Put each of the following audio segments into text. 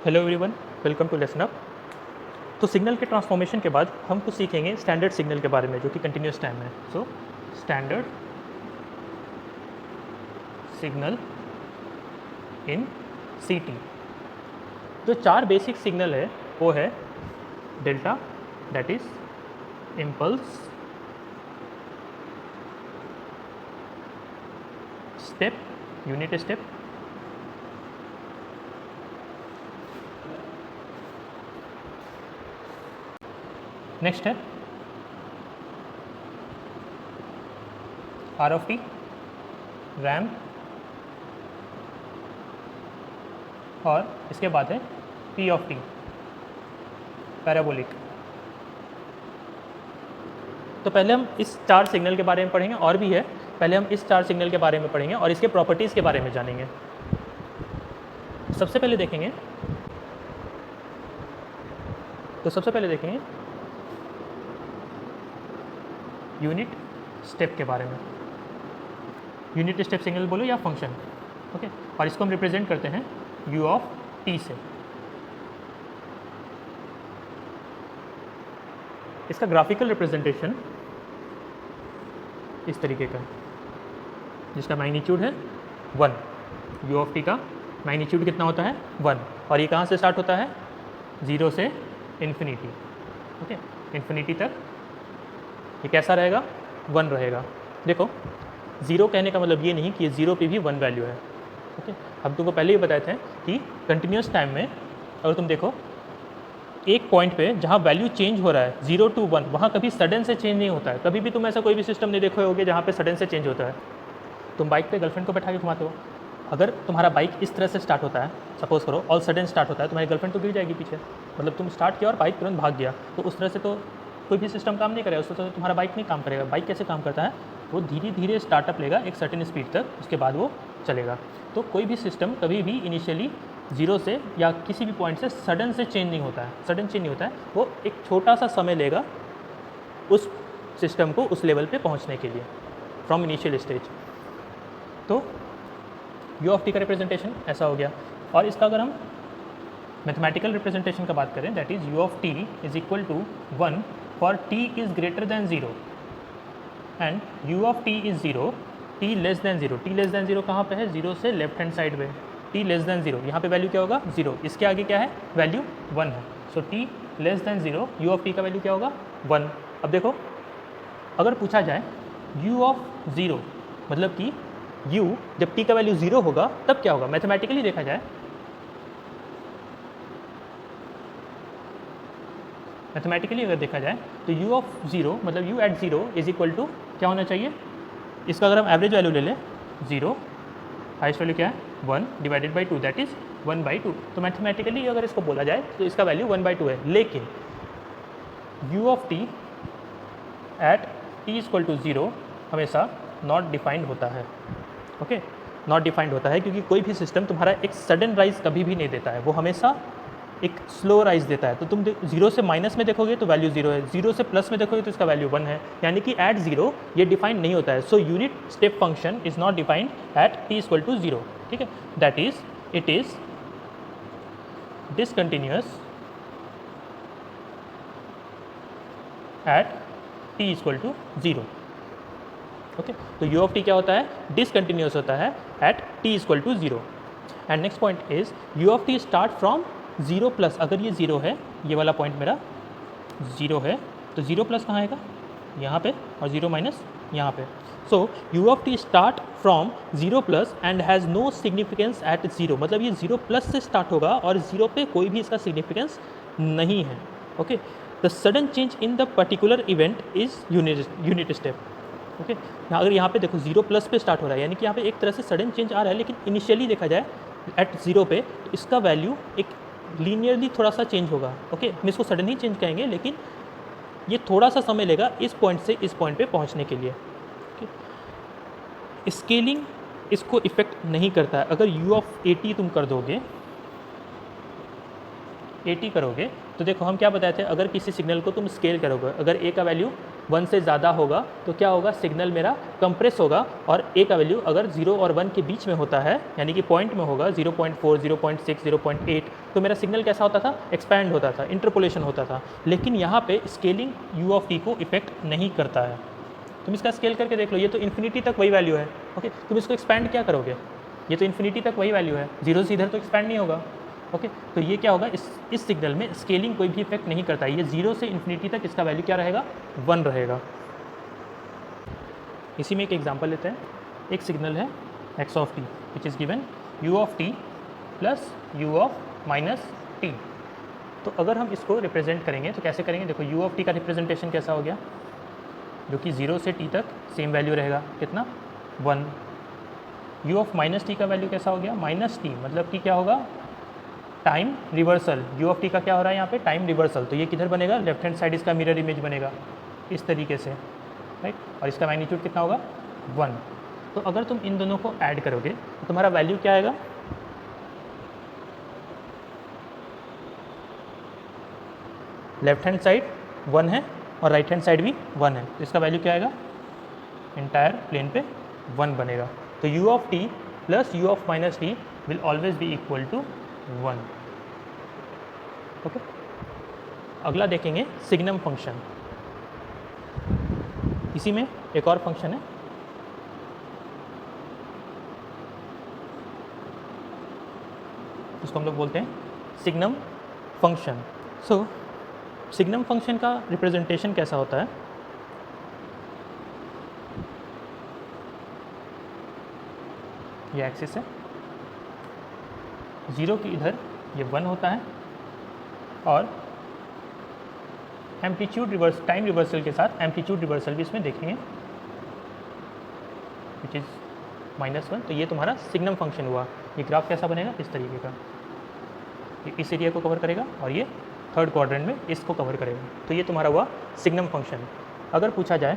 Hello everyone, welcome to lesson up. तो signal के transformation के बाद हम कुछ सीखेंगे स्टैंडर्ड सिग्नल के बारे में जो कि कंटिन्यूस टाइम है। सो स्टैंडर्ड सिग्नल इन सीटी। जो चार बेसिक सिग्नल है वो है delta, that is impulse, step, unit step, next है आर ऑफ टी, रैम्प, और इसके बाद है पी ऑफ टी, पैराबोलिक। तो पहले हम इस चार सिग्नल के बारे में पढ़ेंगे, और भी है, पहले हम इस चार सिग्नल के बारे में पढ़ेंगे और इसके प्रॉपर्टीज़ के बारे में जानेंगे। सबसे पहले देखेंगे यूनिट स्टेप के बारे में। यूनिट स्टेप सिग्नल बोलो या फंक्शन, ओके। और इसको हम रिप्रेजेंट करते हैं u ऑफ t से। इसका ग्राफिकल रिप्रेजेंटेशन इस तरीके का, जिसका मैग्नीट्यूड है 1। u ऑफ t का मैग्नीट्यूड कितना होता है 1, और ये कहाँ से स्टार्ट होता है 0 से इन्फिनिटी, ओके, इन्फिनिटी तक। ये कैसा रहेगा 1 रहेगा। देखो 0 कहने का मतलब ये नहीं कि ये 0 पे भी 1 वैल्यू है, ओके। हम तुमको पहले ही बताए थे कि कंटिन्यूस टाइम में अगर तुम देखो एक पॉइंट पे जहाँ वैल्यू चेंज हो रहा है 0 to 1, वहाँ कभी सडन से चेंज नहीं होता है। कभी भी तुम ऐसा कोई भी सिस्टम नहीं देखो होगे जहाँ पे सडन से चेंज होता है। तुम बाइक पे गर्लफ्रेंड को बैठा के घुमाते हो, अगर तुम्हारा बाइक इस तरह से स्टार्ट होता है, सपोज करो ऑल सडन स्टार्ट होता है, तुम्हारी गर्लफ्रेंड तो गिर जाएगी पीछे। मतलब तुम स्टार्ट किया और बाइक तुरंत भाग गया, तो उस तरह से तो कोई भी सिस्टम काम नहीं करेगा, उस तरह से तुम्हारा बाइक नहीं काम करेगा। बाइक कैसे काम करता है, वो धीरे धीरे स्टार्टअप लेगा एक सर्टेन स्पीड तक, उसके बाद वो चलेगा। तो कोई भी सिस्टम कभी भी इनिशियली 0 से या किसी भी पॉइंट से सडन से चेंज नहीं होता है, सडन चेंज नहीं होता है। वो एक छोटा सा समय लेगा उस सिस्टम को उस लेवल पे पहुंचने के लिए, फ्रॉम इनिशियल स्टेज। तो u ऑफ t का रिप्रेजेंटेशन ऐसा हो गया। और इसका अगर हम मैथमेटिकल रिप्रेजेंटेशन का बात करें, that is u of t is equal to 1 for t is greater than 0 and u of t is 0, t less than 0। t less than 0 कहाँ पे है, 0 से लेफ्ट हैंड साइड में, t लेस दैन 0। यहाँ पे वैल्यू क्या होगा 0, इसके आगे क्या है वैल्यू 1 है। सो t less than 0, u of t का वैल्यू क्या होगा 1। अब देखो अगर पूछा जाए u ऑफ 0 मतलब कि u जब t का वैल्यू 0 होगा तब क्या होगा, मैथमेटिकली देखा जाए, मैथमेटिकली अगर देखा जाए तो u ऑफ 0 मतलब u at 0 is equal to क्या होना चाहिए। इसका अगर हम एवरेज वैल्यू ले लें 0, हाइस्ट वैल्यू क्या है 1 डिवाइडेड बाई 2, दैट इज 1/2। तो मैथमेटिकली अगर इसको बोला जाए तो इसका वैल्यू 1/2 है। लेकिन u of t at t equal to 0 हमेशा नॉट डिफाइंड होता है, ओके, नॉट डिफाइंड होता है, क्योंकि कोई भी सिस्टम तुम्हारा एक सडन राइज कभी भी नहीं देता है, वो हमेशा एक स्लो राइज देता है। तो तुम 0 से माइनस में देखोगे तो वैल्यू 0 है, 0 से प्लस में देखोगे तो इसका वैल्यू 1 है, यानी कि एट 0 ये डिफाइंड नहीं होता है। So unit step function is not defined at t equal to 0, ठीक है। That is it is discontinuous at t equal to 0, okay. तो u ऑफ t क्या होता है, डिसकंटिन्यूअस होता है at t equal to 0। And next point is u of t start from 0 plus. अगर ये 0 है, ये वाला पॉइंट मेरा 0 है, तो 0 प्लस कहाँ आएगा यहाँ पे, और 0 माइनस यहाँ पे। So u of t start from 0 plus and has no significance at 0, मतलब ये 0 प्लस से स्टार्ट होगा और 0 पे कोई भी इसका सिग्निफिकेंस नहीं है, okay. The sudden change in the particular event is unit step, okay. अगर यहाँ पे देखो 0 प्लस पे स्टार्ट हो रहा है, यानी कि यहाँ पे एक तरह से सडन चेंज आ रहा है, लेकिन इनिशियली देखा जाए एट 0 पे तो इसका वैल्यू एक लीनियरली थोड़ा सा चेंज होगा, ओके। हम इसको सडन ही चेंज कहेंगे, लेकिन ये थोड़ा सा समय लेगा इस पॉइंट से इस पॉइंट पे पहुँचने के लिए, ओके। स्केलिंग इसको इफेक्ट नहीं करता है। अगर u ऑफ 80 तुम कर दोगे, 80 करोगे तो देखो हम क्या बताए थे, अगर किसी सिग्नल को तुम स्केल करोगे, अगर a का वैल्यू 1 से ज़्यादा होगा तो क्या होगा, सिग्नल मेरा कंप्रेस होगा, और a का वैल्यू अगर 0 और 1 के बीच में होता है, यानी कि पॉइंट में होगा 0.4, 0.6, 0.8, तो मेरा सिग्नल कैसा होता था, एक्सपैंड होता था, इंटरपोलेशन होता था। लेकिन यहाँ पे स्केलिंग यू ऑफ टी को इफेक्ट नहीं करता है। तुम इसका स्केल करके देख लो, ये तो इन्फिनिटी तक वही वैल्यू है। ओके, तुम इसको एक्सपैंड क्या करोगे, ये तो इन्फिनिटी तक वही वैल्यू है, जीरो से इधर तो एक्सपैंड नहीं होगा। ओके, तो ये क्या होगा, इस सिग्नल में स्केलिंग कोई भी इफेक्ट नहीं करता है। ये जीरो से इन्फिनिटी तक इसका वैल्यू क्या रहेगा, 1 रहेगा। इसी में एक एग्जांपल लेते हैं। एक सिग्नल है x of T which is given u of T plus u of minus T. तो अगर हम इसको रिप्रेजेंट करेंगे तो कैसे करेंगे, देखो u ऑफ टी का रिप्रेजेंटेशन कैसा हो गया, जो कि 0 से t तक सेम वैल्यू रहेगा, कितना 1। u ऑफ माइनस टी का वैल्यू कैसा हो गया, माइनस टी, मतलब कि क्या होगा, time reversal. u of T का क्या हो रहा है यहाँ पे, टाइम रिवर्सल। तो ये किधर बनेगा, लेफ्ट हैंड साइड इसका मिरर इमेज बनेगा इस तरीके से, राइट। और इसका मैग्नीट्यूड कितना होगा, 1। तो अगर तुम इन दोनों को ऐड करोगे तो तुम्हारा वैल्यू क्या आएगा, लेफ्ट हैंड साइड 1 है और राइट हैंड साइड भी 1 है, तो इसका वैल्यू क्या आएगा, इंटायर प्लेन पे 1 बनेगा। तो u of T plus u of minus T will always be equal to 1। Okay, अगला देखेंगे सिग्नम फंक्शन। इसी में एक और फंक्शन है, जिसको हम लोग बोलते हैं सिग्नम फंक्शन। सो सिग्नम फंक्शन का रिप्रेजेंटेशन कैसा होता है, ये एक्सिस है, 0 की इधर ये 1 होता है और एम्पलीट्यूड रिवर्स, टाइम रिवर्सल के साथ एम्पलीट्यूड रिवर्सल भी इसमें देखेंगे विच इज़ -1। तो ये तुम्हारा सिग्नम फंक्शन हुआ। ये ग्राफ कैसा बनेगा, इस तरीके का, ये इस एरिया को कवर करेगा और ये थर्ड क्वाड्रेंट में इसको कवर करेगा। तो ये तुम्हारा हुआ सिग्नम फंक्शन। अगर पूछा जाए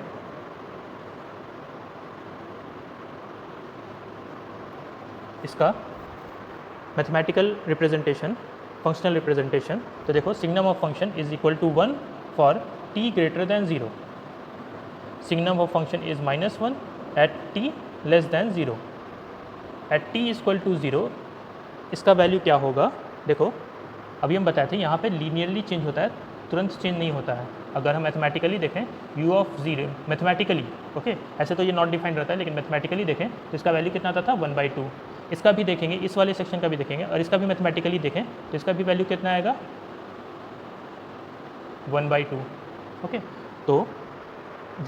इसका मैथमेटिकल रिप्रेजेंटेशन, फंक्शनल रिप्रेजेंटेशन, तो देखो signum of function is equal to 1 for t greater than 0, signum of function is -1 at t less than 0, at t equal to 0 इसका वैल्यू क्या होगा। देखो अभी हम बताए थे यहाँ पे लीनियरली चेंज होता है, तुरंत चेंज नहीं होता है। अगर हम मैथमेटिकली देखें u ऑफ 0, मैथमेटिकली ओके, ऐसे तो ये नॉट डिफाइंड रहता है, लेकिन मैथमेटिकली देखें तो इसका वैल्यू कितना आता था, 1/2। इसका भी देखेंगे, इस वाले सेक्शन का भी देखेंगे और इसका भी मैथमेटिकली देखें तो इसका भी वैल्यू कितना आएगा, 1/2। ओके, तो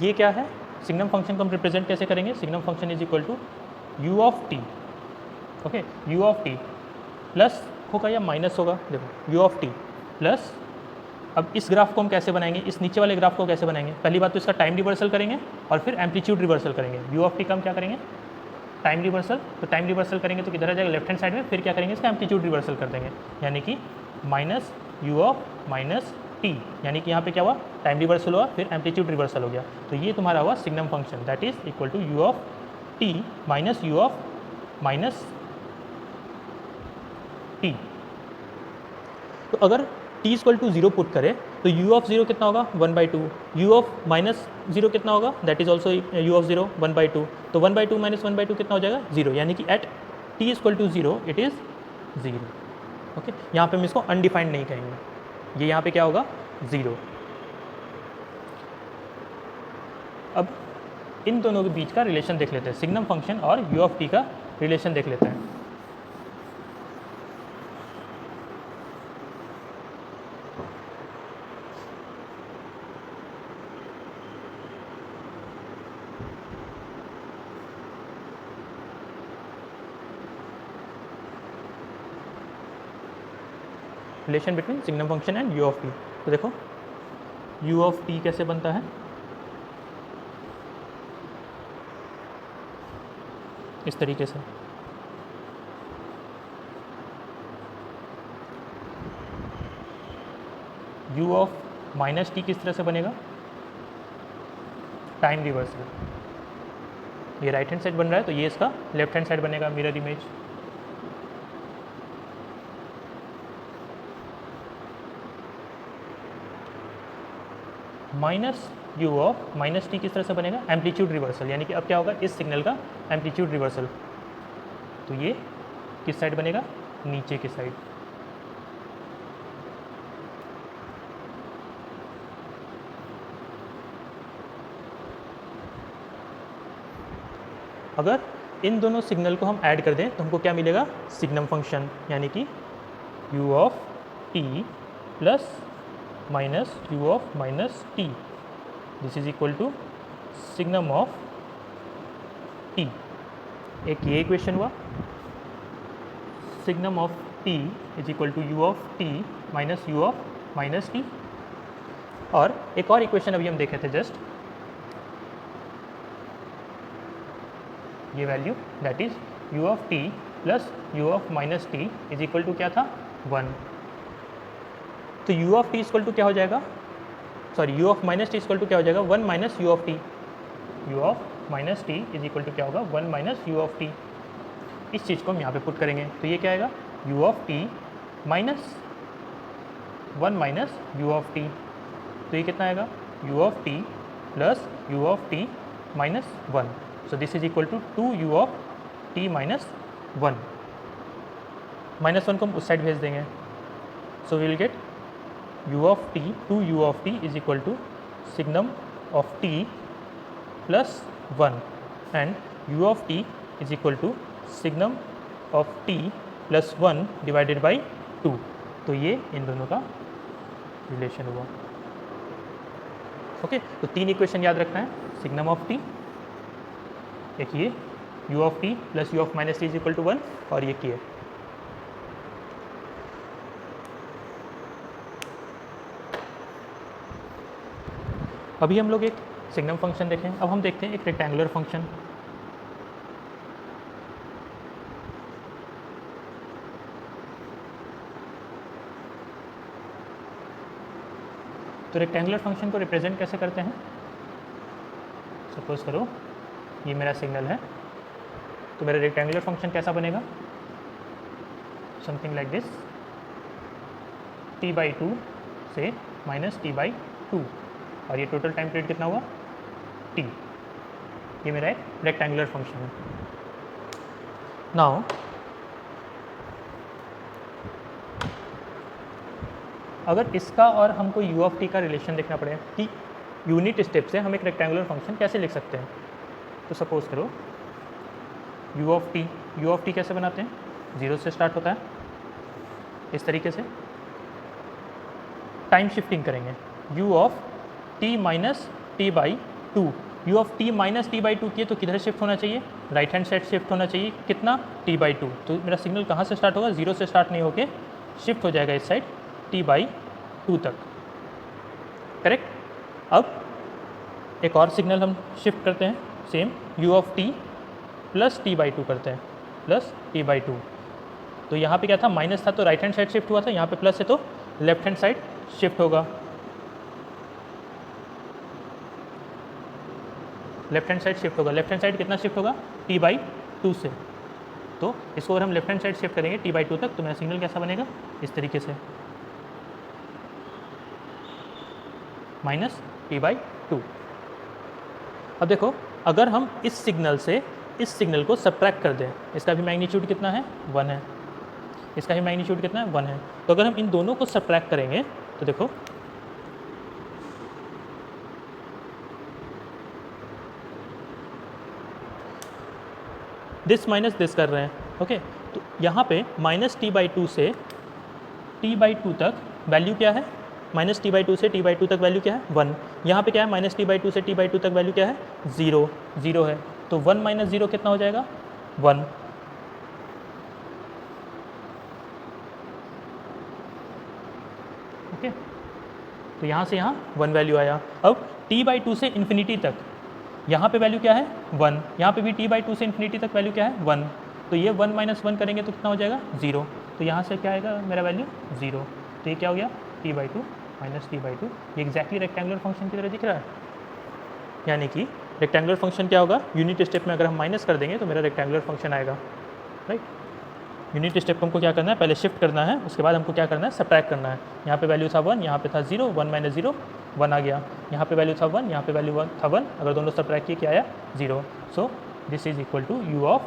ये क्या है, सिग्नम फंक्शन को हम रिप्रेजेंट कैसे करेंगे, signum function is equal to u of T. Okay, u of T plus होगा या माइनस होगा, देखो u ऑफ टी प्लस, अब इस ग्राफ को हम कैसे बनाएंगे, इस नीचे वाले ग्राफ को कैसे बनाएंगे, पहली बात तो इसका टाइम रिवर्सल करेंगे और फिर एम्पलीट्यूड रिवर्सल करेंगे। u ऑफ टी का हम क्या करेंगे, टाइम रिवर्सल, तो टाइम रिवर्सल करेंगे तो किधर आ जाएगा, लेफ्ट हैंड साइड में, फिर क्या करेंगे, इसका एम्पलीट्यूड रिवर्सल कर देंगे, यानी कि minus u of minus t, यानी कि यहाँ पे क्या हुआ, टाइम रिवर्सल हुआ फिर एम्पलीट्यूड रिवर्सल हो गया। तो ये तुम्हारा हुआ signum function, that is equal to u of T minus u of minus T. तो अगर t इक्वल टू 0 पुट करें तो u ऑफ 0 कितना होगा, 1/2, u ऑफ माइनस 0 कितना होगा, that is also u of 0 1/2। तो 1/2 माइनस 1/2 कितना हो जाएगा, 0, यानी कि at t equal to 0 it is 0। Okay, यहाँ पे हम इसको अनडिफाइंड नहीं कहेंगे, ये यहाँ पे क्या होगा, 0। अब इन दोनों के बीच का रिलेशन देख लेते हैं, सिग्नम फंक्शन और u ऑफ t का रिलेशन देख लेते हैं। Relation between signum function and u of t। तो देखो u ऑफ t कैसे बनता है, इस तरीके से, u ऑफ माइनस टी किस तरह से बनेगा, टाइम रिवर्सल। ये राइट हैंड साइड बन रहा है तो ये इसका लेफ्ट हैंड साइड बनेगा, mirror image. Minus u of minus T किस तरह से बनेगा, एम्पलीट्यूड रिवर्सल, यानी कि अब क्या होगा, इस सिग्नल का एम्पलीट्यूड रिवर्सल। तो ये किस साइड बनेगा, नीचे की साइड। अगर इन दोनों सिग्नल को हम ऐड कर दें तो हमको क्या मिलेगा, सिग्नम फंक्शन, यानी कि u of t plus minus u of minus t, this is equal to signum of t। एक ये इक्वेशन हुआ, signum of t is equal to u of t minus u of minus t। और एक और equation अभी हम देखे थे जस्ट, ये value that is u of t plus u of minus t is equal to क्या था, 1। तो u of t equal to क्या हो जाएगा, sorry u of minus t equal to क्या हो जाएगा, 1 minus u of t। u of minus t is equal to क्या होगा, 1 माइनस u ऑफ t। इस चीज़ को हम यहाँ पे पुट करेंगे तो ये क्या आएगा, u of t minus 1 minus u of t। तो ये कितना आएगा, u of t plus u of t minus 1। So this is equal to 2u of t minus 1। Minus 1 को हम उस साइड भेज देंगे, so we will get u of t 2u of t is equal to signum of t plus 1 and u of t is equal to signum of t plus 1 divided by 2। तो ये इन दोनों का relation हुआ। Okay तो 3 equation याद रखना है, signum of t, एक ये u of t plus u of minus t is equal to 1, और ये किए। अभी हम लोग एक सिग्नम फंक्शन देखें, अब हम देखते हैं एक रेक्टेंगुलर फंक्शन। तो रेक्टेंगुलर फंक्शन को रिप्रेजेंट कैसे करते हैं, सपोज करो ये मेरा सिग्नल है, तो मेरा रेक्टेंगुलर फंक्शन कैसा बनेगा, समथिंग लाइक दिस, t/2 से माइनस t/2, और ये टोटल टाइम पीरियड कितना हुआ, t। ये मेरा एक रेक्टेंगुलर फंक्शन है। नाउ अगर इसका और हमको u ऑफ t का रिलेशन देखना पड़े कि यूनिट स्टेप से हम एक रेक्टेंगुलर फंक्शन कैसे लिख सकते हैं, तो सपोज करो u ऑफ t कैसे बनाते हैं, 0 से स्टार्ट होता है, इस तरीके से टाइम शिफ्टिंग करेंगे, u of t minus t/2, u of t minus t/2 किए तो किधर शिफ्ट होना चाहिए, राइट हैंड साइड शिफ्ट होना चाहिए, कितना, t/2। तो मेरा सिग्नल कहाँ से स्टार्ट होगा, 0 से स्टार्ट नहीं होके शिफ्ट हो जाएगा इस साइड t/2 तक, करेक्ट। अब एक और सिग्नल हम शिफ्ट करते हैं, same u of t plus t/2 करते हैं, प्लस t/2। तो यहाँ पे क्या था, माइनस था तो राइट हैंड साइड शिफ्ट हुआ था, यहाँ पे प्लस है तो लेफ्ट हैंड साइड शिफ्ट होगा, लेफ्ट हैंड साइड शिफ्ट होगा। लेफ्ट हैंड साइड कितना शिफ्ट होगा, t/2 से। तो इसको अगर हम लेफ्ट हैंड साइड शिफ्ट करेंगे t/2 तक, तो मेरा सिग्नल कैसा बनेगा, इस तरीके से, माइनस t/2। अब देखो अगर हम इस सिग्नल से इस सिग्नल को सब्ट्रैक्ट कर दें, इसका भी मैग्नीट्यूड कितना है, 1 है, इसका भी मैग्नीट्यूड कितना है, 1 है। तो अगर हम इन दोनों को सब्ट्रैक्ट करेंगे तो देखो दिस माइनस दिस कर रहे हैं, ओके। तो यहाँ पे माइनस t/2 से t/2 तक वैल्यू क्या है, माइनस t/2 से t/2 तक वैल्यू क्या है, 1। यहाँ पे क्या है, माइनस t/2 से t/2 तक वैल्यू क्या है, 0 0 है। तो 1 माइनस 0 कितना हो जाएगा, 1। ओके तो यहाँ से यहाँ 1 वैल्यू आया। अब t/2 से इन्फिनिटी तक यहाँ पे वैल्यू क्या है, 1। यहाँ पे भी t/2 से इन्फिनिटी तक वैल्यू क्या है, 1। तो ये 1 माइनस 1 करेंगे तो कितना हो जाएगा, 0। तो यहाँ से क्या आएगा मेरा वैल्यू, 0। तो ये क्या हो गया, t/2 माइनस t/2। ये एग्जैक्टली रेक्टेंगुलर फंक्शन की तरह दिख रहा है, यानी कि रेक्टेंगुलर फंक्शन क्या होगा, यूनिट स्टेप में अगर हम माइनस कर देंगे तो मेरा रेक्टेंगुलर फंक्शन आएगा, राइट। यूनिट स्टेप को हमको क्या करना है, पहले शिफ्ट करना है, उसके बाद हमको क्या करना है, सब्ट्रैक्ट करना है। यहाँ पे वैल्यू था 1, यहाँ पे था 0, 1 माइनस 0 1 आ गया। यहाँ पे वैल्यू था 1, यहाँ पे वैल्यू था 1, अगर दोनों सब्ट्रैक्ट किए क्या आया, 0। So this is equal to u of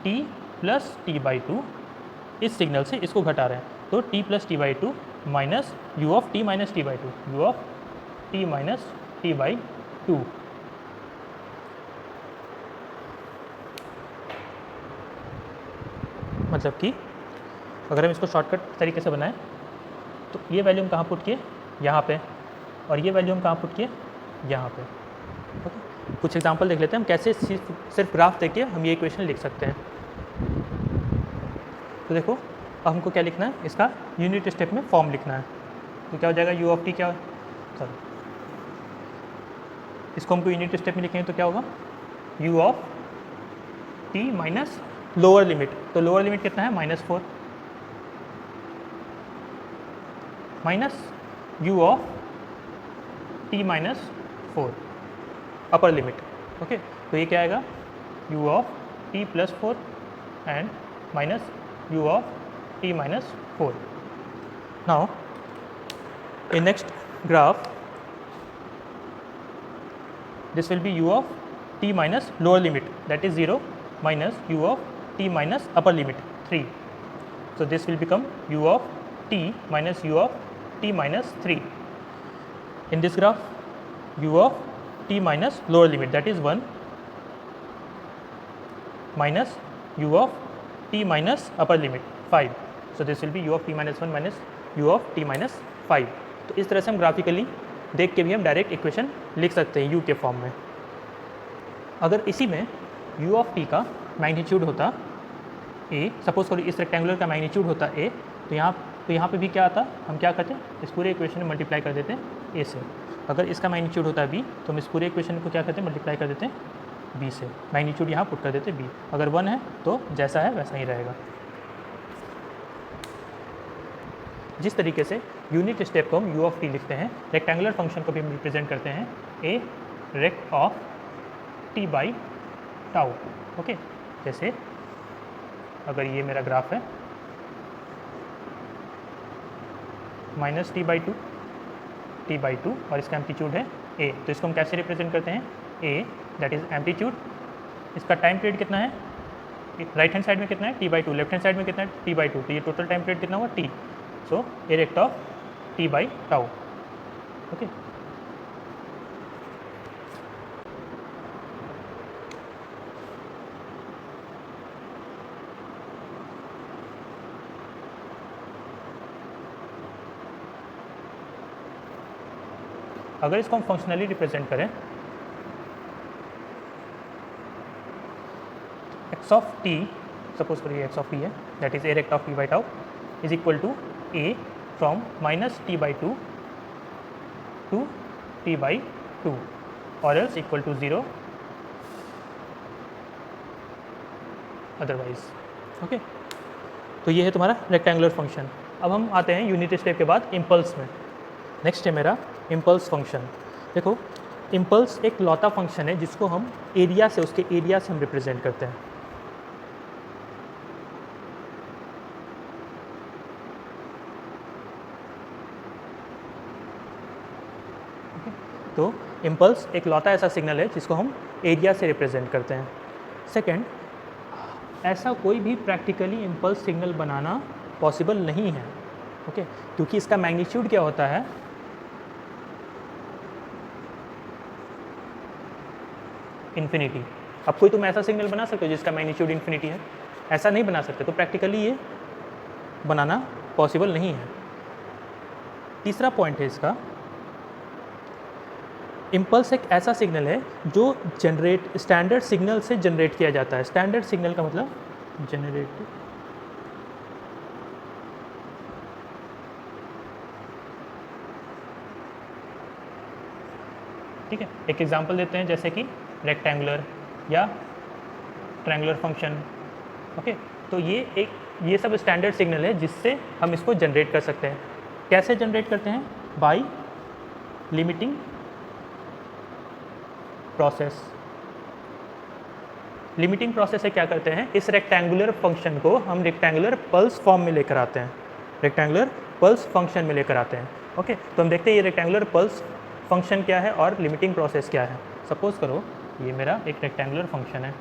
t plus t/2। इस सिग्नल से इसको घटा रहे हैं, तो t plus t/2 minus u of t minus t/2, u of t minus t/2। मतलब कि अगर हम इसको शॉर्टकट तरीके से बनाएं तो ये वैल्यू हम कहाँ पुट किए, यहाँ पे, और ये वैल्यू हम कहाँ पुट किए, यहाँ पे। ओके, कुछ एग्जांपल देख लेते हैं हम कैसे सिर्फ ग्राफ देख के हम ये इक्वेशन लिख सकते हैं। तो देखो अब हमको क्या लिखना है, इसका यूनिट स्टेप में फॉर्म लिखना है। तो क्या हो जाएगा, यू ऑफ टी क्या, सॉरी, इसको हमको यूनिट स्टेप में लिखेंगे तो क्या होगा, you of T minus lower limit. तो लोअर लिमिट कितना है, -4 minus you of T minus 4 upper limit. Okay, तो ये क्या आएगा, you of T plus 4 and minus you of T minus 4. Now in next graph this will be u of t minus lower limit, that is 0 minus u of t minus upper limit 3. So this will become u of t minus u of t minus 3. In this graph u of t minus lower limit, that is 1 minus u of t minus upper limit 5. So this will be u of t minus 1 minus u of t minus 5. तो इस तरह से हम graphically देख के भी हम direct equation लिख सकते हैं u के फॉर्म में। अगर इसी में u ऑफ t का मैग्नीट्यूड होता a, सपोज करो इस रेक्टेंगुलर का मैग्नीट्यूड होता a, तो यहाँ पे भी क्या आता, हम क्या करते हैं, इस पूरे इक्वेशन में मल्टीप्लाई कर देते हैं a से। अगर इसका मैग्नीट्यूड होता है b, तो हम इस पूरे इक्वेशन को क्या करते हैं, मल्टीप्लाई कर देते हैं b से। मैग्नीट्यूड यहाँ पुट कर देते हैं b, अगर 1 है तो जैसा है वैसा ही रहेगा। जिस तरीके से यूनिट स्टेप को हम u ऑफ t लिखते हैं, रेक्टेंगुलर फंक्शन को भी हम रिप्रेजेंट करते हैं a rect of t by tau. Okay, जैसे अगर ये मेरा ग्राफ है माइनस टी बाई टू और इसका एम्पलीट्यूड है a, तो इसको हम कैसे रिप्रेजेंट करते हैं, a दैट इज एम्पलीट्यूड, इसका टाइम पीरियड कितना है, राइट हैंड साइड में कितना है t/2, लेफ्ट हैंड साइड में कितना है t/2, तो ये टोटल टाइम पीरियड कितना हुआ t, so a rect of t by tau. Okay, अगर इसको हम फंक्शनली रिप्रेजेंट करें, x ऑफ t, सपोज करिए x ऑफ t है, that is a rect of t by tau is equal to a from minus t by two to t by two और else equal to 0 otherwise. Okay, तो ये है तुम्हारा rectangular function. अब हम आते हैं यूनिट स्टेप के बाद इम्पल्स में। नेक्स्ट है मेरा इम्पल्स फंक्शन। देखो, इम्पल्स एक लौता फंक्शन है जिसको हम एरिया से, उसके एरिया से हम रिप्रेजेंट करते हैं। तो इम्पल्स एक लौता ऐसा सिग्नल है जिसको हम एरिया से रिप्रेजेंट करते हैं। सेकंड, ऐसा कोई भी प्रैक्टिकली इम्पल्स सिग्नल बनाना पॉसिबल नहीं है। ओके, क्योंकि इसका मैग्नीट्यूड क्या होता है, इन्फिनिटी। अब कोई तुम ऐसा सिग्नल बना सकते हो जिसका मैग्नीट्यूड इन्फिनिटी है, ऐसा नहीं बना सकते, तो प्रैक्टिकली ये बनाना पॉसिबल नहीं है। तीसरा पॉइंट है इसका, इम्पल्स एक ऐसा सिग्नल है जो जनरेट स्टैंडर्ड सिग्नल से जनरेट किया जाता है। स्टैंडर्ड सिग्नल का मतलब जनरेट, ठीक है। एक एग्जांपल देते हैं, जैसे कि रेक्टेंगुलर या ट्रायंगुलर फंक्शन। ओके, तो ये सब स्टैंडर्ड सिग्नल है जिससे हम इसको जनरेट कर सकते हैं। कैसे जनरेट करते हैं, by limiting process. Limiting process से क्या करते हैं, इस रेक्टेंगुलर फंक्शन को हम रेक्टेंगुलर पल्स फॉर्म में लेकर आते हैं, रेक्टेंगुलर पल्स फंक्शन में लेकर आते हैं। ओके, तो हम देखते हैं ये रेक्टेंगुलर पल्स फंक्शन क्या है और लिमिटिंग प्रोसेस क्या है। सपोज करो ये मेरा एक रेक्टेंगुलर फंक्शन है,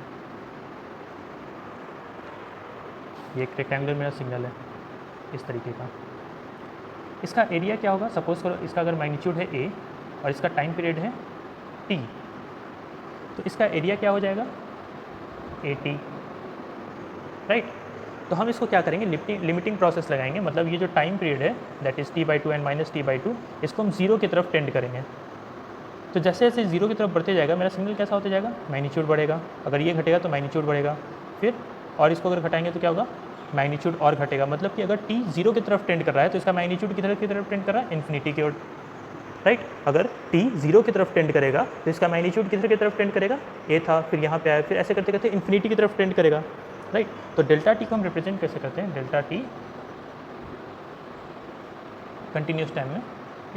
ये एक रेक्टेंगुलर मेरा सिग्नल है इस तरीके का। इसका एरिया क्या होगा, सपोज करो इसका अगर मैग्नीट्यूड है a और इसका टाइम पीरियड है t, तो इसका एरिया क्या हो जाएगा, at, राइट। तो हम इसको क्या करेंगे, लिमिटिंग प्रोसेस लगाएंगे, मतलब ये जो टाइम पीरियड है that is t/2 and minus t/2, इसको हम 0 की तरफ टेंड करेंगे। तो जैसे जैसे 0 की तरफ बढ़ते जाएगा मेरा सिग्नल कैसा होता जाएगा, मैग्नीट्यूड बढ़ेगा, अगर ये घटेगा तो मैग्नीट्यूड बढ़ेगा, फिर और इसको अगर घटाएंगे तो क्या होगा, मैग्नीट्यूड और घटेगा। मतलब कि अगर t 0 की तरफ टेंड कर रहा है तो इसका मैग्नीट्यूड की तरफ टेंड कर रहा है, इन्फिनिटी की ओर, राइट। अगर t 0 की तरफ टेंड करेगा तो इसका मैग्नीट्यूड किधर की तरफ टेंड करेगा, a था, फिर यहाँ पे आया, फिर ऐसे करते करते इन्फिनिटी की तरफ टेंड करेगा, राइट। तो डेल्टा t को हम रिप्रेजेंट कैसे करते हैं, डेल्टा t कंटिन्यूस टाइम में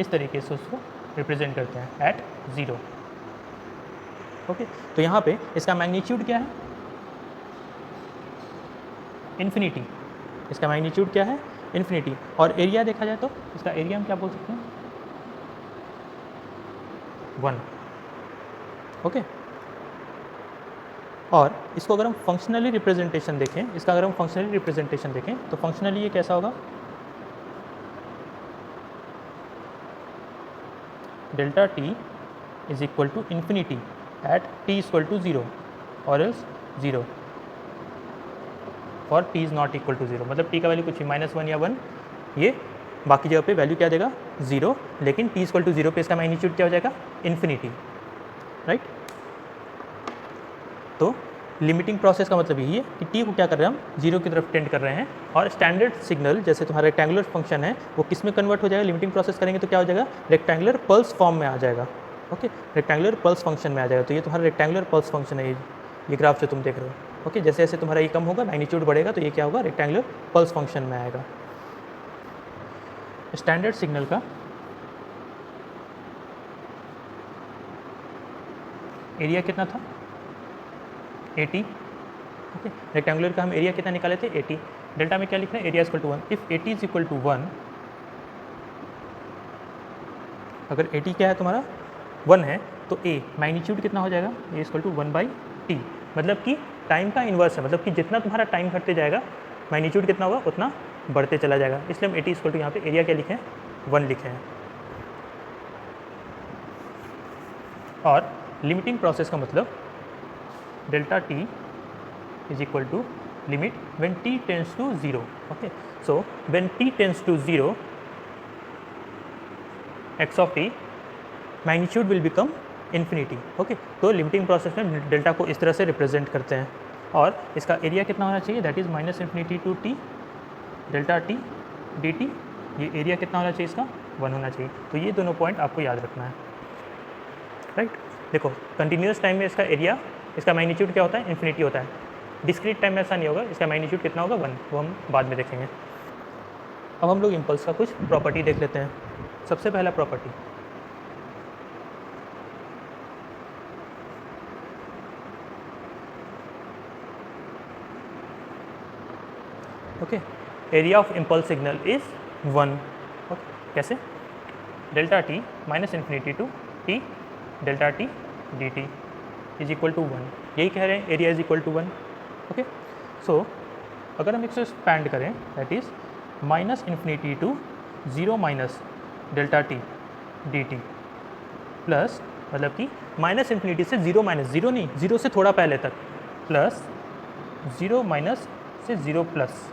इस तरीके से उसको रिप्रेजेंट करते हैं एट 0। ओके, तो यहाँ पे इसका मैग्नीट्यूड क्या है, इन्फिनिटी, इसका मैग्नीट्यूड क्या है, इन्फिनिटी। और एरिया देखा जाए तो इसका एरिया हम क्या बोल सकते हैं, 1। ओके, और इसको अगर हम फंक्शनली रिप्रेजेंटेशन देखें, इसका अगर हम फंक्शनली रिप्रेजेंटेशन देखें तो फंक्शनली ये कैसा होगा, delta t is equal to infinity at t is equal to 0 और else 0 for t is not equal to 0। मतलब टी का वैल्यू कुछ भी -1 या 1, ये बाकी जगह पे वैल्यू क्या देगा, 0, लेकिन टी इज इक्वल टू 0 पे इसका मैग्नीट्यूड क्या हो जाएगा, इन्फिनिटी, राइट। तो लिमिटिंग प्रोसेस का मतलब यही है कि टी को क्या कर रहे हैं हम, 0 की तरफ टेंड कर रहे हैं, और स्टैंडर्ड सिग्नल जैसे तुम्हारा रेक्टेंगुलर फंक्शन है वो किस में कन्वर्ट हो जाएगा, लिमिटिंग प्रोसेस करेंगे तो क्या हो जाएगा, रेक्टेंगुलर पल्स फॉर्म में आ जाएगा। ओके, रेक्टेंगुलर पल्स फंक्शन में आ जाएगा। तो ये तुम्हारा रेक्टेंगुलर पल्स फंक्शन है, ये ग्राफ जो तुम देख रहे हो। ओके, जैसे जैसे तुम्हारा ये कम होगा, मैग्नीट्यूड बढ़ेगा, तो ये क्या होगा, रेक्टेंगुलर पल्स फंक्शन में आएगा। स्टैंडर्ड सिग्नल का एरिया कितना था, 80। ओके, रेक्टेंगुलर का हम एरिया कितना निकाले थे, 80। डेल्टा में क्या लिख रहे हैं, area equal to 1। If 80 is equal to 1, अगर 80 क्या है तुम्हारा, 1 है, तो ए मैग्नीट्यूड कितना हो जाएगा, ए इक्वल टू 1/t। मतलब कि टाइम का इन्वर्स है, मतलब कि जितना तुम्हारा टाइम घटते जाएगा मैग्नीट्यूड कितना होगा उतना बढ़ते चला जाएगा। इसलिए हम 80 इक्वल टू यहाँ पे एरिया क्या लिखे हैं, 1 लिखे हैं। और लिमिटिंग प्रोसेस का मतलब delta T is equal to limit when t tends to 0. Okay, so when t tends to 0, x of t magnitude will become infinity. Okay, तो लिमिटिंग प्रोसेस में डेल्टा को इस तरह से रिप्रेजेंट करते हैं। और इसका एरिया कितना होना चाहिए, that is -infinity to t delta t dt। ये एरिया कितना होना चाहिए, इसका 1 होना चाहिए। तो ये दोनों पॉइंट आपको याद रखना है, राइट। देखो कंटिन्यूस टाइम में इसका एरिया, इसका मैग्नीट्यूड क्या होता है, इन्फिनिटी होता है। डिस्क्रीट टाइम में ऐसा नहीं होगा, इसका मैग्नीट्यूड कितना होगा, 1, वो हम बाद में देखेंगे। अब हम लोग इम्पल्स का कुछ प्रॉपर्टी देख लेते हैं। सबसे पहला property, okay, area of impulse signal is 1। Okay, कैसे, delta t -infinity to t delta t d t is equal to 1। यही कह रहे हैं, area is equal to 1। Okay, so अगर हम इसको एक्सपैंड करें, that is -infinity to 0 minus delta t d t plus, मतलब कि -इन्फिनिटी से 0 माइनस, 0 नहीं, 0 से थोड़ा पहले तक, प्लस 0 माइनस से 0 प्लस।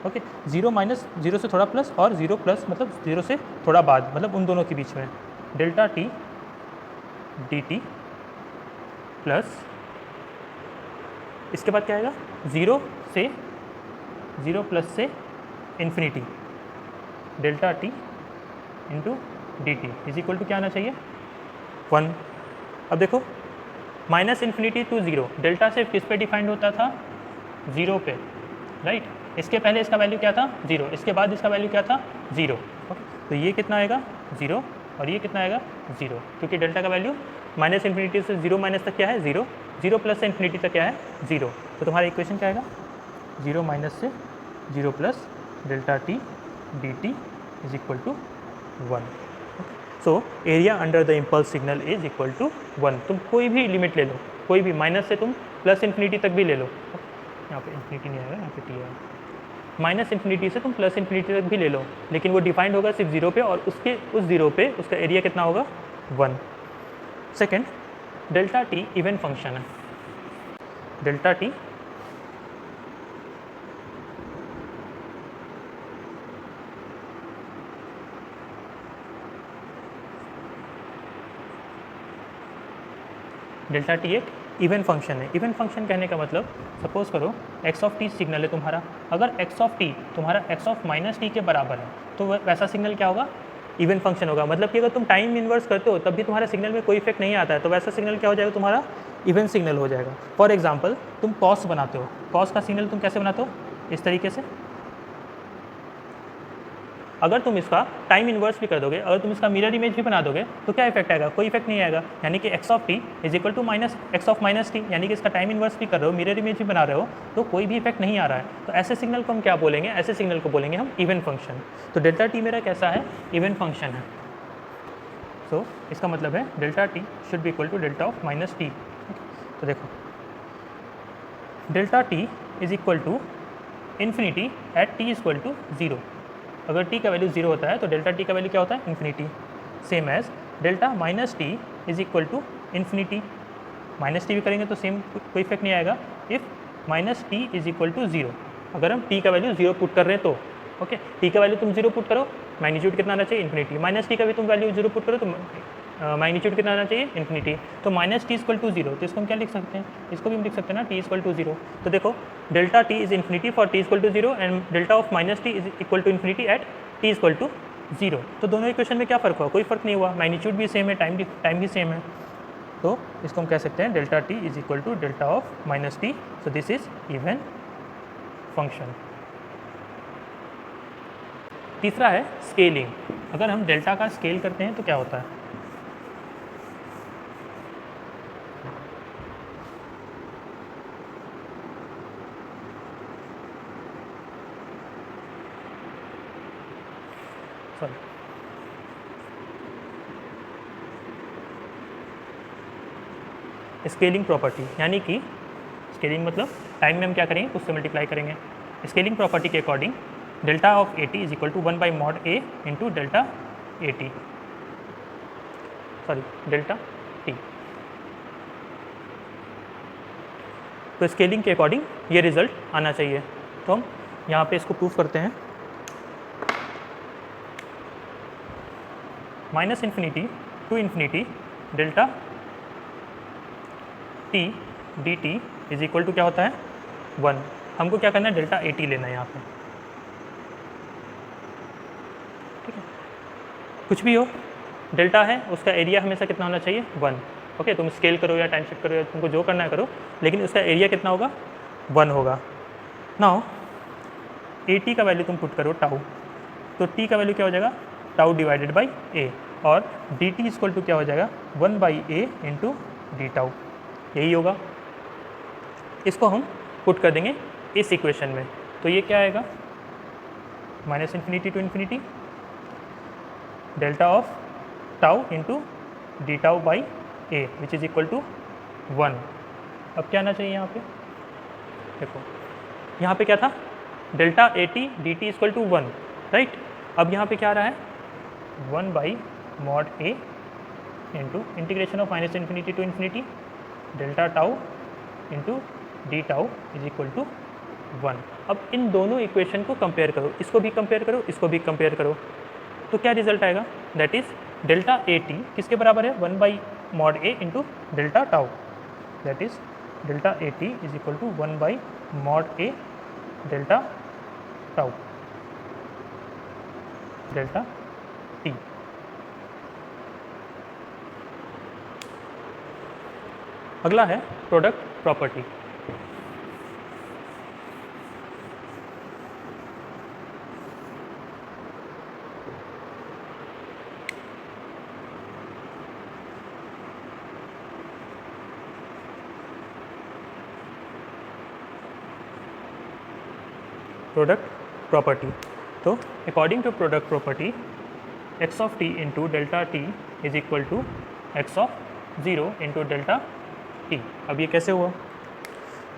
ओके, 0 माइनस 0 से थोड़ा प्लस, और 0 प्लस मतलब 0 से थोड़ा बाद, मतलब उन दोनों के बीच में delta t d t plus, इसके बाद क्या आएगा, 0 से 0 प्लस से infinity delta t into d t is equal to क्या आना चाहिए, 1। अब देखो -इन्फिनिटी टू 0, डेल्टा सिर्फ किस पे डिफाइंड होता था, 0 पे, राइट। इसके पहले इसका वैल्यू क्या था, 0, इसके बाद इसका वैल्यू क्या था, 0। ओके, तो ये कितना आएगा, 0, और ये कितना आएगा, 0, क्योंकि डेल्टा का वैल्यू -इन्फिनिटी से 0 माइनस तक क्या है, 0, 0 प्लस से इन्फिनिटी तक क्या है, 0। तो तुम्हारा इक्वेशन क्या आएगा, 0 माइनस से 0 plus delta t d t is equal to 1। So area under the impulse signal is equal to 1। तुम कोई भी लिमिट ले लो, कोई भी, माइनस से तुम प्लस इन्फिनिटी तक भी ले लो, यहाँ पे इन्फिनिटी नहीं आएगा, यहाँ पे टी आएगा। -इन्फिनिटी से तुम प्लस इन्फिनिटी तक भी ले लो, लेकिन वो डिफाइंड होगा सिर्फ 0 पे, और उसके उस 0 पे उसका एरिया कितना होगा, 1। Second, delta T even function है, डेल्टा टी डेल्टा टी एक इवन फंक्शन है। इवन फंक्शन कहने का मतलब सपोज करो एक्स ऑफ टी सिग्नल है तुम्हारा, अगर एक्स ऑफ टी तुम्हारा एक्स ऑफ माइनस टी के बराबर है तो वैसा सिग्नल क्या होगा, इवन फंक्शन होगा। मतलब कि अगर तुम टाइम इन्वर्स करते हो तब भी तुम्हारे सिग्नल में कोई इफेक्ट नहीं आता है तो वैसा सिग्नल क्या हो जाएगा, तुम्हारा इवन सिग्नल हो जाएगा। फॉर एग्जाम्पल तुम कॉस बनाते हो, कॉस का सिग्नल तुम कैसे बनाते हो, इस तरीके से। अगर तुम इसका टाइम इन्वर्स भी कर दोगे, अगर तुम इसका मिरर इमेज भी बना दोगे तो क्या इफेक्ट आएगा, कोई इफेक्ट नहीं आएगा। यानी कि x of t is equal to minus x of minus t, यानी कि इसका टाइम इन्वर्स भी कर रहे हो, मिरर इमेज भी बना रहे हो तो कोई भी इफेक्ट नहीं आ रहा है। तो ऐसे सिग्नल को हम क्या बोलेंगे, ऐसे सिग्नल को बोलेंगे हम इवन फंक्शन। तो डेल्टा टी मेरा कैसा है, इवन फंक्शन है। सो इसका मतलब है delta t should be equal to delta of minus T. तो देखो delta t is equal to infinity at t is equal to zero. अगर t का वैल्यू 0 होता है तो डेल्टा t का वैल्यू क्या होता है, infinity. Same as delta minus t is equal to infinity, minus t भी करेंगे तो सेम कोई इफेक्ट नहीं आएगा। If minus t is equal to 0, अगर हम t का वैल्यू 0 पुट कर रहे हैं तो ओके, t का वैल्यू तुम 0 पुट करो, मैग्नीट्यूड कितना आना चाहिए, इन्फिनिटी। माइनस टी का भी तुम वैल्यू 0 पुट करो तो मैग्नीट्यूड कितना आना चाहिए, इन्फिनिटी। तो माइनस टी इक्वल टू 0, तो इसको हम क्या लिख सकते हैं, इसको भी हम लिख सकते हैं ना, टी इक्वल टू 0। तो देखो delta t is infinity for t equal to 0 and delta of minus t is equal to infinity at t equal to 0। तो दोनों इक्वेशन में क्या फ़र्क हुआ, कोई फ़र्क नहीं हुआ, मैग्नीट्यूड भी सेम है, टाइम भी सेम है। तो इसको हम कह सकते हैं delta t is equal to delta of minus t. So this is even function. तीसरा है स्केलिंग। अगर हम डेल्टा का स्केल करते हैं तो क्या होता है, स्केलिंग प्रॉपर्टी, यानी कि स्केलिंग मतलब टाइम में हम क्या करेंगे, उससे मल्टीप्लाई करेंगे। स्केलिंग प्रॉपर्टी के according delta of a t is equal to 1 by mod a into delta a t, sorry delta t. तो स्केलिंग के अकॉर्डिंग ये रिजल्ट आना चाहिए। तो हम यहाँ पे इसको प्रूफ करते हैं। Minus infinity to infinity delta t d t is equal to क्या होता है, 1। हमको क्या करना है, डेल्टा ए टी लेना है यहाँ पे, ठीक है। कुछ भी हो डेल्टा है, उसका एरिया हमेशा कितना होना चाहिए, 1। ओके, तुम स्केल करो या टाइम शिफ्ट करो या तुमको जो करना है करो, लेकिन उसका एरिया कितना होगा, 1 होगा। नाउ ए टी का वैल्यू तुम पुट करो टाउ, तो टी का वैल्यू क्या हो जाएगा, टाउ डिवाइडेड बाई ए, और डी टी इक्वल टू क्या हो जाएगा, 1 by A into d tau, यही होगा। इसको हम पुट कर देंगे इस इक्वेशन में, तो ये क्या आएगा, minus infinity to infinity delta of tau into d tau by a which is equal to 1। अब क्या आना चाहिए यहाँ पे, देखो यहाँ पे क्या था, delta a t d t equal to 1, right. अब यहाँ पे क्या आ रहा है, 1 by mod a into integration of minus infinity to infinity delta tau into d tau is equal to 1। अब इन दोनों इक्वेशन को कंपेयर करो, इसको भी कंपेयर करो, इसको भी कंपेयर करो, तो क्या रिजल्ट आएगा, that is delta a t किसके बराबर है, 1 by mod a into delta tau, that is delta a t is equal to 1 by mod a delta tau delta t. अगला है प्रोडक्ट प्रॉपर्टी। प्रोडक्ट प्रॉपर्टी, तो according to product property x of t into delta t is equal to x of 0 into delta t. अब ये कैसे हुआ,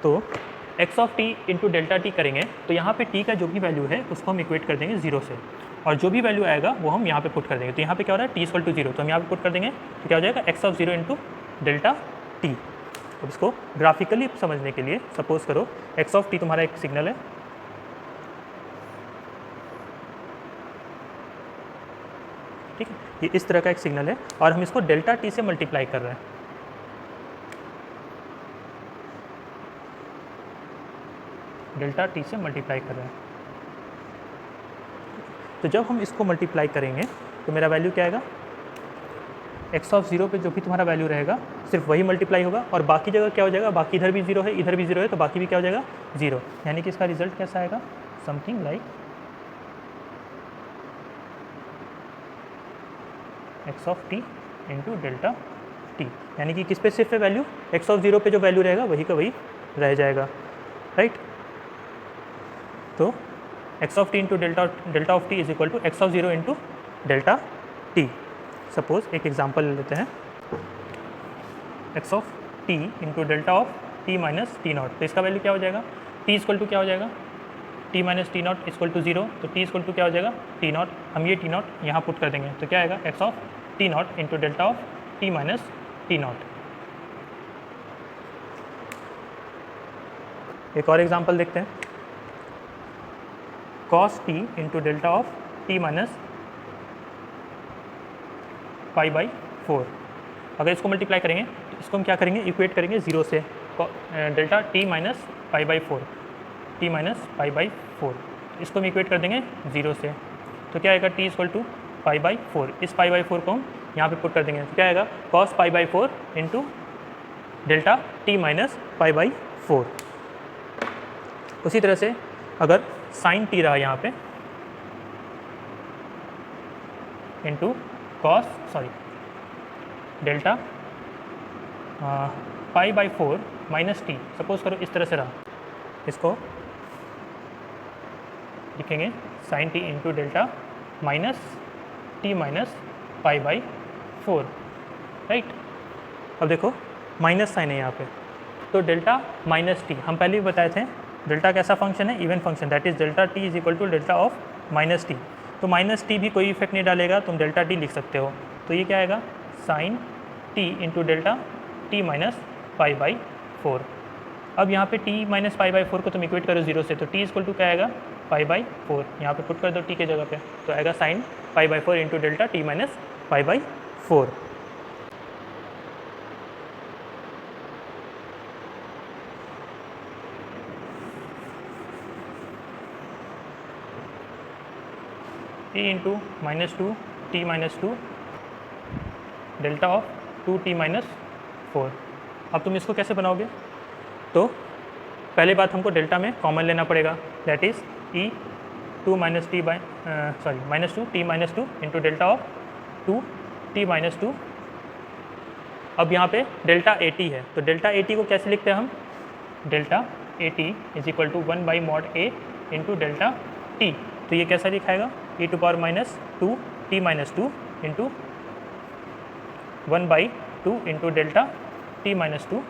तो x of t into delta T करेंगे तो यहाँ पे टी का जो भी वैल्यू है उसको हम इक्वेट कर देंगे 0 से, और जो भी वैल्यू आएगा वो हम यहाँ पे पुट कर देंगे। तो यहाँ पे क्या हो रहा है, टी इक्वल टू 0, तो हम यहाँ पे पुट कर देंगे तो क्या हो जाएगा, x of 0 into delta t. अब इसको ग्राफिकली समझने के लिए सपोज करो एक्स ऑफ टी तुम्हारा एक सिग्नल है, ठीक है, ये इस तरह का एक सिग्नल है और हम इसको डेल्टा टी से मल्टीप्लाई कर रहे हैं। डेल्टा टी से मल्टीप्लाई कर रहे हैं। तो जब हम इसको मल्टीप्लाई करेंगे तो मेरा वैल्यू क्या आएगा, एक्स ऑफ 0 पे जो भी तुम्हारा वैल्यू रहेगा सिर्फ वही मल्टीप्लाई होगा, और बाकी जगह क्या हो जाएगा, बाकी इधर भी 0 है इधर भी 0 है, तो बाकी भी क्या हो जाएगा 0। यानी कि इसका रिजल्ट कैसा आएगा, something like x of t into delta T. यानी कि किस पे सिर्फ है वैल्यू, एक्स ऑफ 0 पे जो वैल्यू रहेगा वही का वही रह जाएगा, राइट। तो x of t into delta of t is equal to x of 0 into delta t. Suppose एक एग्जाम्पल ले लेते हैं, x of t into delta of T minus t not. तो इसका वैल्यू क्या हो जाएगा, टी इक्वल टू क्या हो जाएगा, t minus t not equal to 0। तो टी इक्वल टू क्या हो जाएगा, टी नॉट। हम ये टी नॉट यहाँ पुट कर देंगे तो क्या आएगा, x of T not into delta of T minus t not. एक और एग्जाम्पल देखते हैं, cos T into delta of T minus pi by 4। अगर इसको मल्टीप्लाई करेंगे तो इसको हम क्या करेंगे, इक्वेट करेंगे 0 से, delta t minus pi by 4, T minus pi by 4, इसको हम इक्वेट कर देंगे 0 से। तो क्या आएगा, t equal to pi by 4। इस पाई बाई 4 को हम यहाँ पे पुट कर देंगे तो क्या आएगा, cos pi by 4 into delta t minus pi by 4। उसी तरह से अगर साइन टी रहा यहाँ पे into delta pi by 4 minus t, suppose करो इस तरह से रहा, इसको लिखेंगे sine t into delta minus t minus pi by 4, right. अब देखो माइनस साइन है यहाँ पे, तो डेल्टा माइनस टी हम पहले भी बताए थे, डेल्टा कैसा फंक्शन है, even function, that is delta t is equal to delta of minus T. तो माइनस टी भी कोई इफेक्ट नहीं डालेगा, तुम डेल्टा टी लिख सकते हो। तो ये क्या आएगा, sine t into delta t minus pi by 4। अब यहाँ पे टी माइनस पाई बाई 4 को तुम इक्वेट करो 0 से, तो टी इक्वल टू क्या आएगा, पाई बाई 4। यहाँ पे पुट कर दो टी के जगह पे, तो आएगा sine pi by 4 into delta t minus pi by 4। T into minus 2 t minus 2 delta of 2 t minus 4। अब तुम इसको कैसे बनाओगे, तो पहले बात हमको डेल्टा में कॉमन लेना पड़ेगा, that is E 2 minus T by minus 2 t minus 2 into delta of 2 t minus 2। अब यहाँ पे डेल्टा ए टी है, तो डेल्टा ए टी को कैसे लिखते हैं हम, delta a t is equal to 1 by mod a into delta t. तो ये कैसा लिखाएगा, e to power minus 2 t minus 2 into 1 by 2 into delta t minus 2।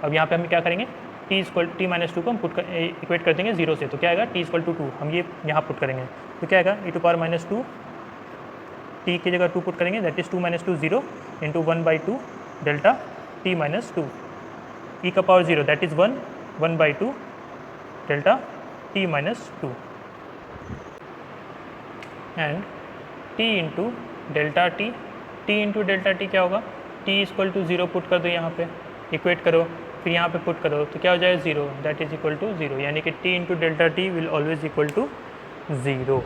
अब यहाँ पे हम क्या करेंगे, टी माइनस 2 को हम इक्वेट कर देंगे 0 से, तो क्या आएगा, टी इक्वल टू 2 हम ये यहाँ पुट करेंगे, तो क्या आएगा, e to power minus 2 t की जगह 2 पुट करेंगे, that is 2 minus 2 0 into 1 by 2 delta t minus 2, e का power 0 that is 1 by 2 delta t minus 2 and t into delta t. T into delta t क्या होगा, T equal to 0 put कर दो यहाँ पे, इक्वेट करो, फिर यहाँ पे पुट करो, तो क्या हो जाएगा 0, दैट इज इक्वल टू 0। यानी कि t into delta t will always equal to 0।